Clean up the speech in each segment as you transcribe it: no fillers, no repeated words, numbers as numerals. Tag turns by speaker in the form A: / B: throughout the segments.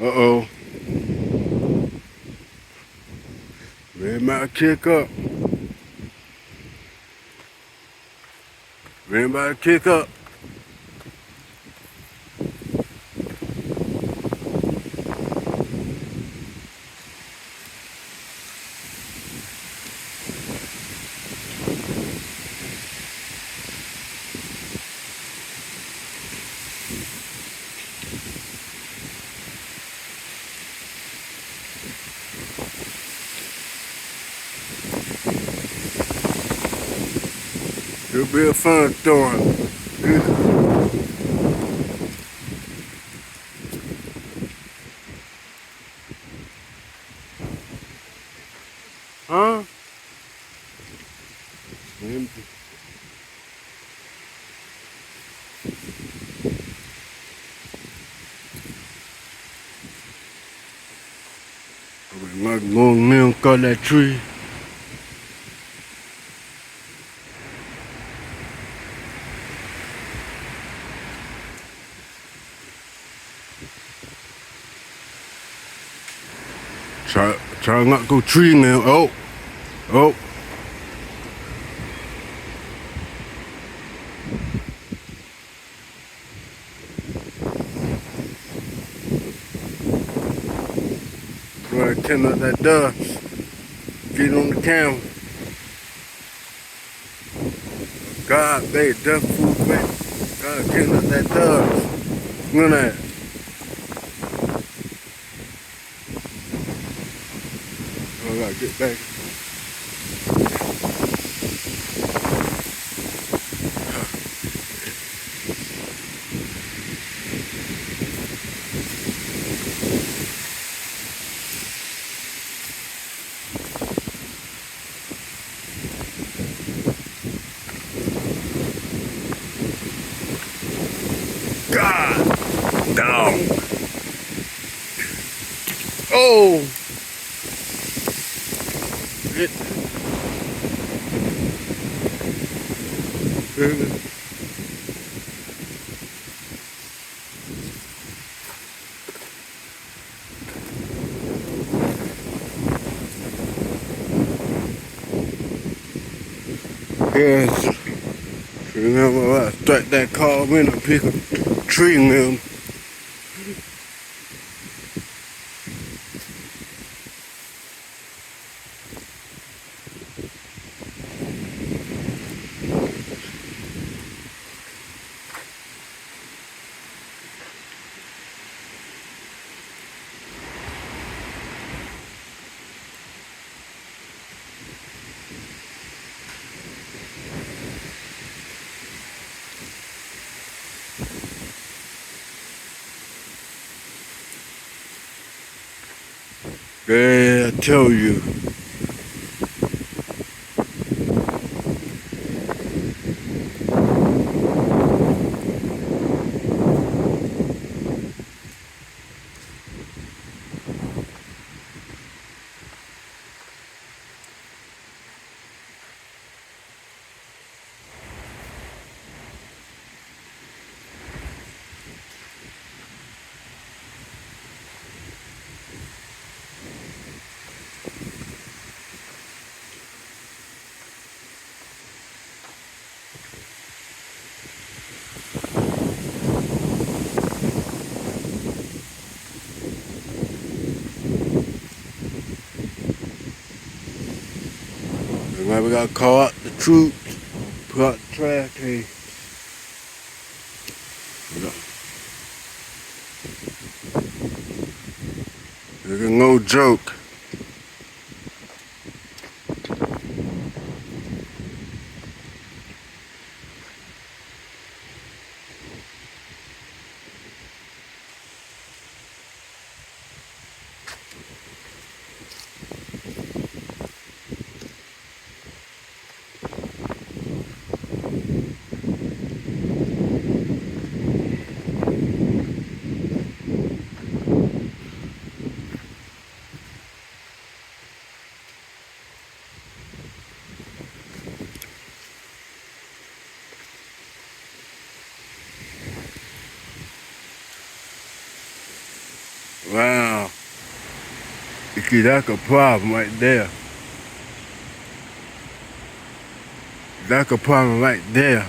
A: Uh-oh. Red about to kick up. Red about to kick up. It'll be a fun storm. Huh? Empty. My little man cut that tree. Try not to go tree now. Oh. Go ahead and clean up that dust. Get on the camera. God, babe, dust food, babe. God, clean up that dust. Look at that. I gotta get back. God, dog. Oh. It. Yes. Remember I start that car when I pick a tree limb. Yeah, I tell you. Now we gotta call out the troops, put out the trash can. This is no joke. Wow. You see, that's a problem right there. That's a problem right there.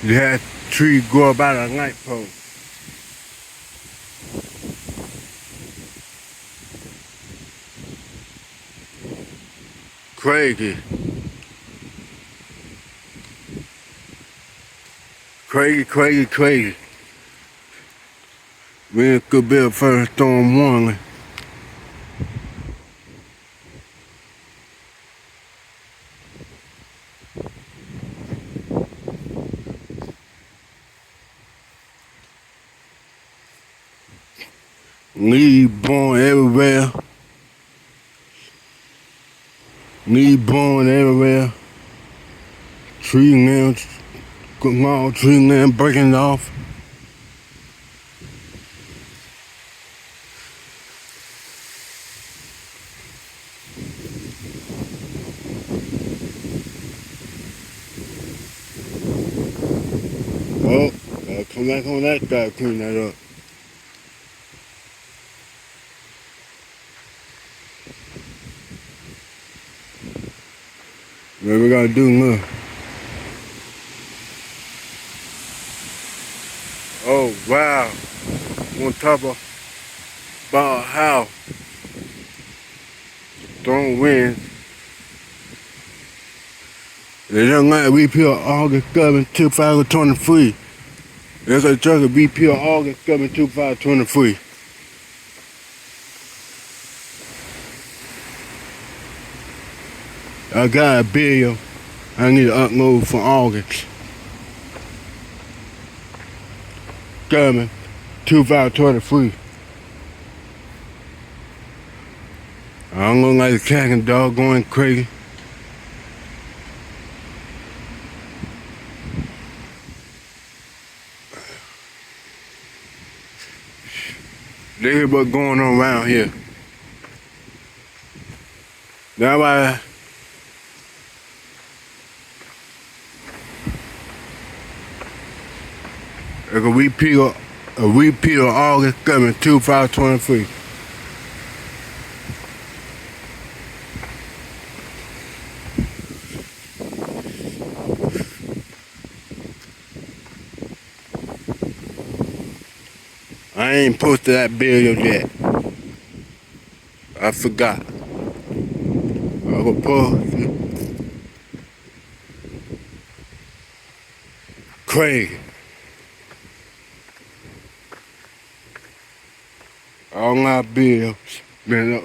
A: You had trees grow about a light post. Crazy. Crazy, crazy, crazy. We could be a first storm warning. Leaves blowing everywhere. Leaves blowing everywhere. Tree limbs, small tree limbs breaking off. Oh, gotta come back on that guy, clean that up. What we gotta do now? Oh wow, on top of about a house. Strong winds. They don't like repeal August 7, 2023. There's a chance of repeal August 7, 2023. I got a bill I need to upload for August 7, 2023. I don't look like a cat and dog going crazy. This is what's going on around here. That's why it's a repeal of August 7, 2023. I ain't posted that bill yet. I forgot. I will post it. Crazy. All my bills been up.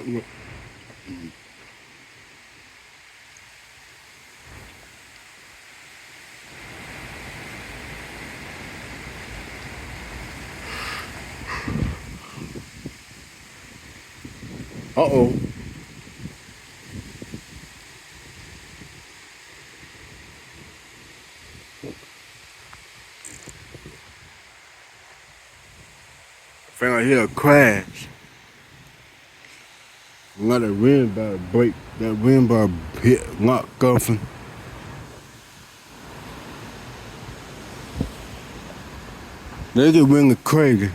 A: Uh-oh. I think I hear a crash. Let that wind about to break. That wind about to hit lock Guffin. They just wind crazy.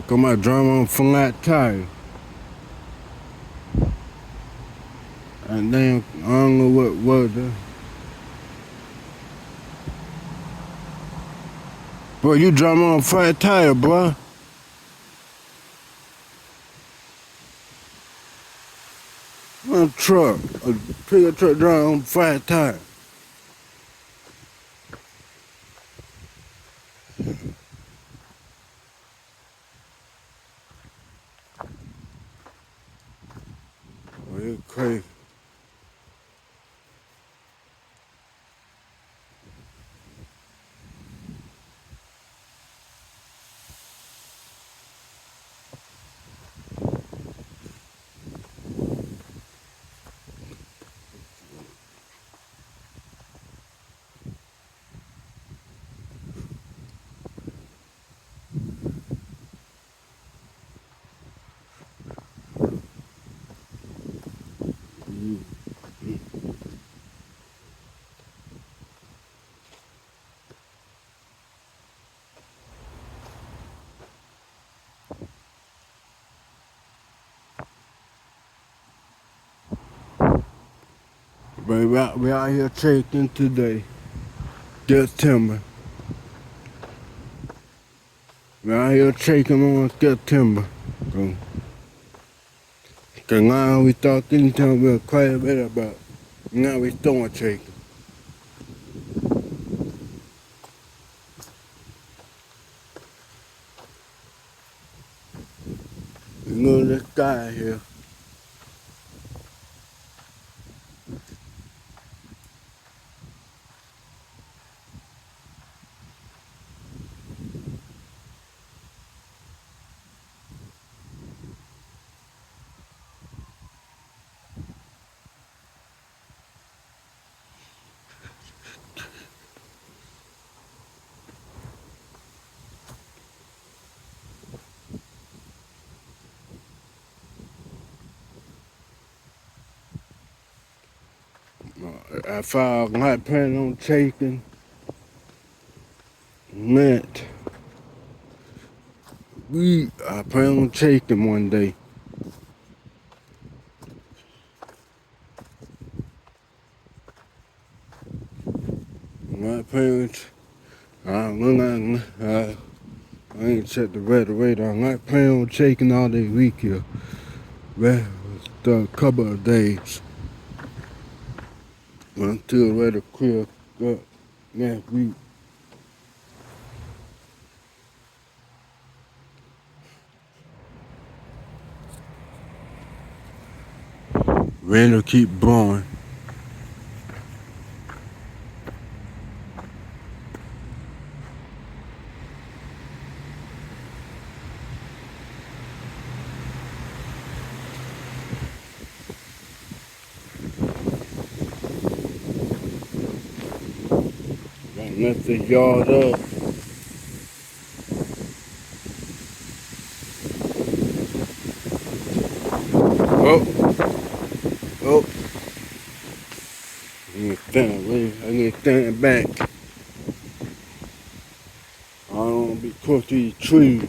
A: Come out drum on flat tire. And then I don't know what was that. Boy, you drum on flat tire, boy. A truck, a pickup truck drum on flat tire. Oh, it's crazy. But we out here taking today. Get timber. We out here taking on get timber. Cause now we thought anytime we were quite a bit about. Now we throwing taking. You know this guy here. If I'm not planning on taking, Matt, I plan on taking one day. I'm not planning I ain't checked the weather radar. I'm not planning on taking all day week here. Well, a couple of days. Until the weather clear up next week. Rain will keep blowing. Got nothing yard up. Oh. I need to stand back. I don't want to be close to these trees.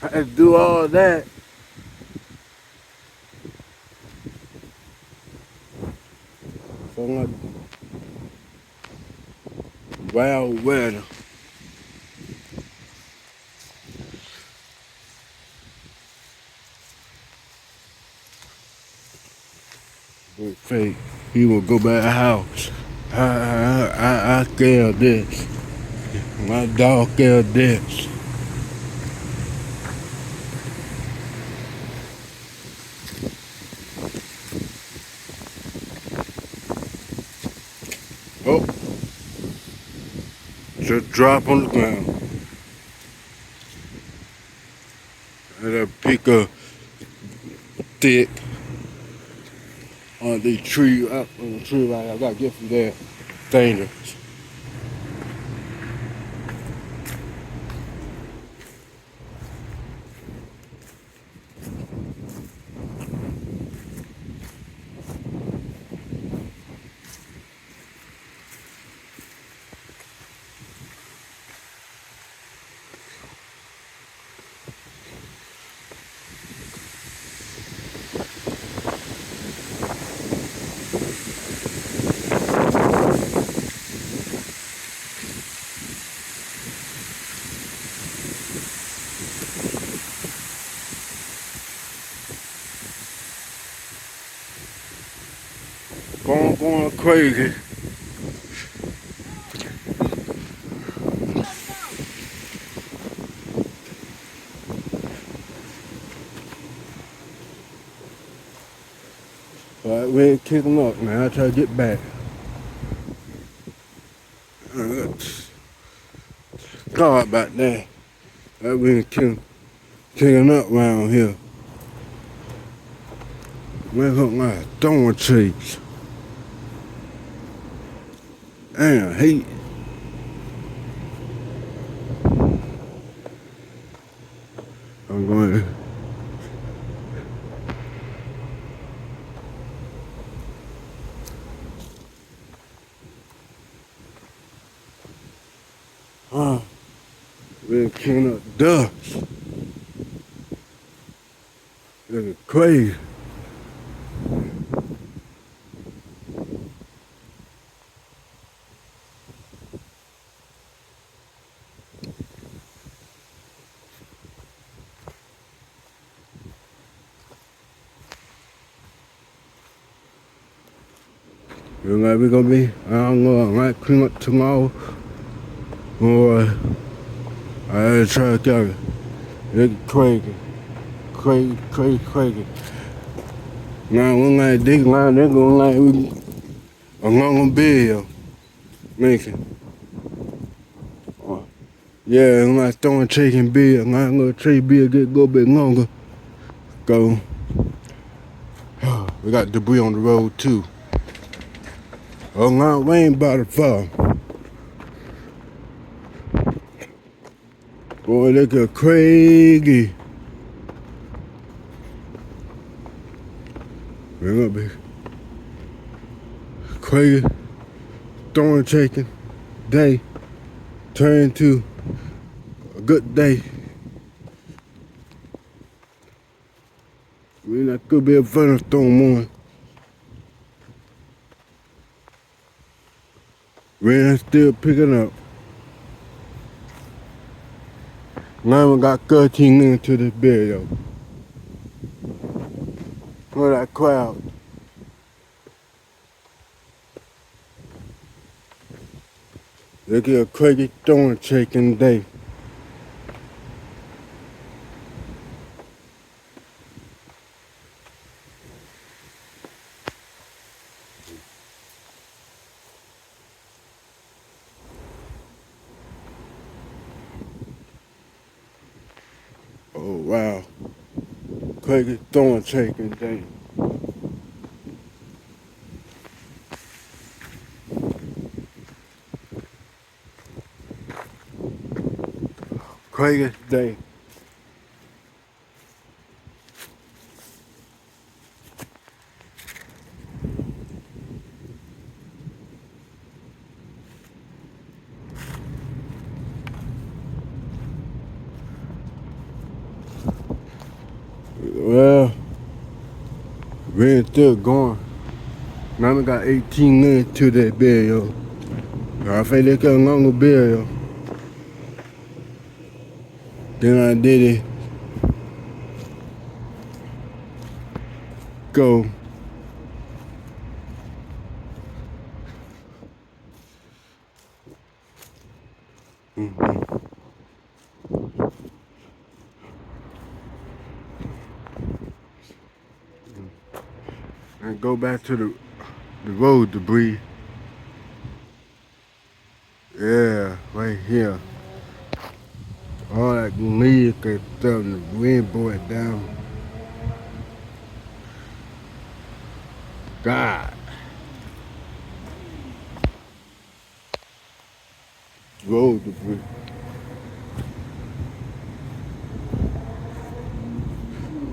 A: I had to do all that. So I'm like, wild weather. With fake. He will go by the house. I scared this. My dog scared this. Oh. Just drop on the ground. And I pick a stick on the tree, up on the tree line. I gotta get from there. Dangerous. Going crazy. Alright, we ain't kicking up, man. I try to get back. Sorry about that. We ain't kicking up around here. We look like throwing trees. Damn, heat. I'm going. We Looking crazy. Look like we gonna be, I don't know, I might clean up tomorrow. Or I try to get it. Looking crazy. Crazy. Now one like this line, they're gonna like we a longer bill making. Yeah, I'm like throwing chicken bill. I'm gonna trade bill get go a bit longer. Go. We got debris on the road too. Oh no, we ain't about to fall. Boy, they get crazy. We're gonna be crazy throwing chicken day turn to a good day. I mean, that could be a thunderstorm on. Rain still picking up. Now we got 13 into this bed, yo. Look at that crowd. Look at a crazy throwing chicken day. Oh wow. Crazy throwing chicken day. Crazy day. Well, rain still going. Now we got 18 minutes to that bed, yo. I think they got a longer bed, yo. Then I did it. Go. And go back to the road debris. Yeah, right here. All that leaf and stuff, the wind blew it down. God. Road debris.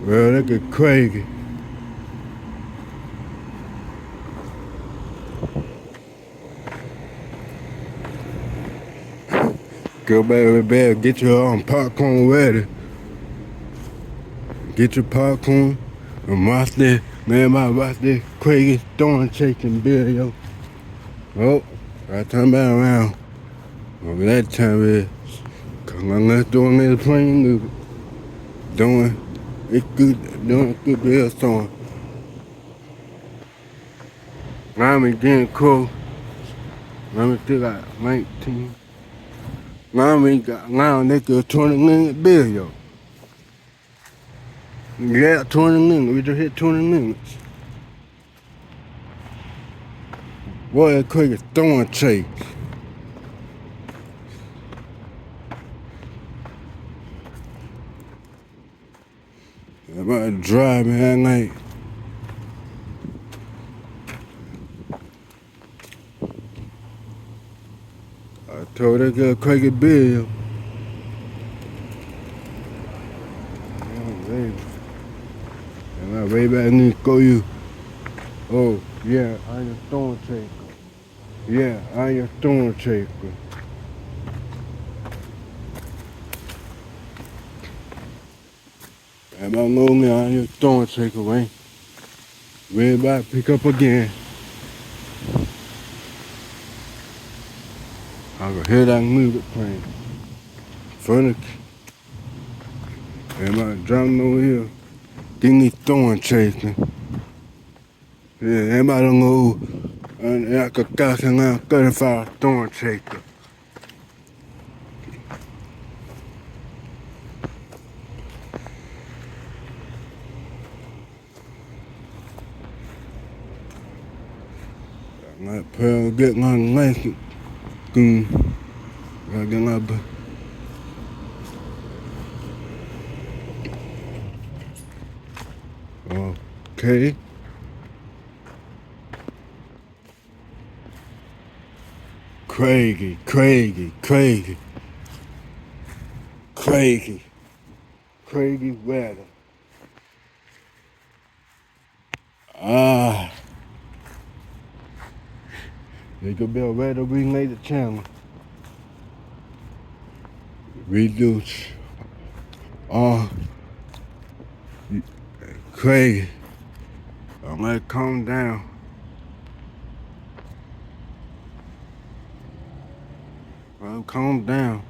A: Well, look at crazy. Go back to bed, get your popcorn ready. Get your popcorn and watch this. Man, watch this crazy throwing chicken bill, yo. Oh, I turn back around. Well, that time is, cause let's do another plane movie. Doing good bill song. Now I'm getting cool. Now we still got 19. Now they got 20 minute bill, yo. Yeah, 20 minutes. We just hit 20 minutes. Boy, that quick is throwing chase. I'm about to drive me that night. I told that girl crazy bill. Oh, baby. And I way back need to go you. Oh, yeah, I am a stone taker. Yeah, I am a stone taker. Everybody know me out here throwing takeaway. Ready about to pick up again. I can hear that music playing. Funny. Everybody driving over here. Getting these throwing chasing. Yeah, everybody don't know. And I could got around 35 throwing chaser. Like pearl get my license. I get my okay. Crazy weather. It could be a weather related channel. Reduce crazy. I'm gonna calm down. Calm down.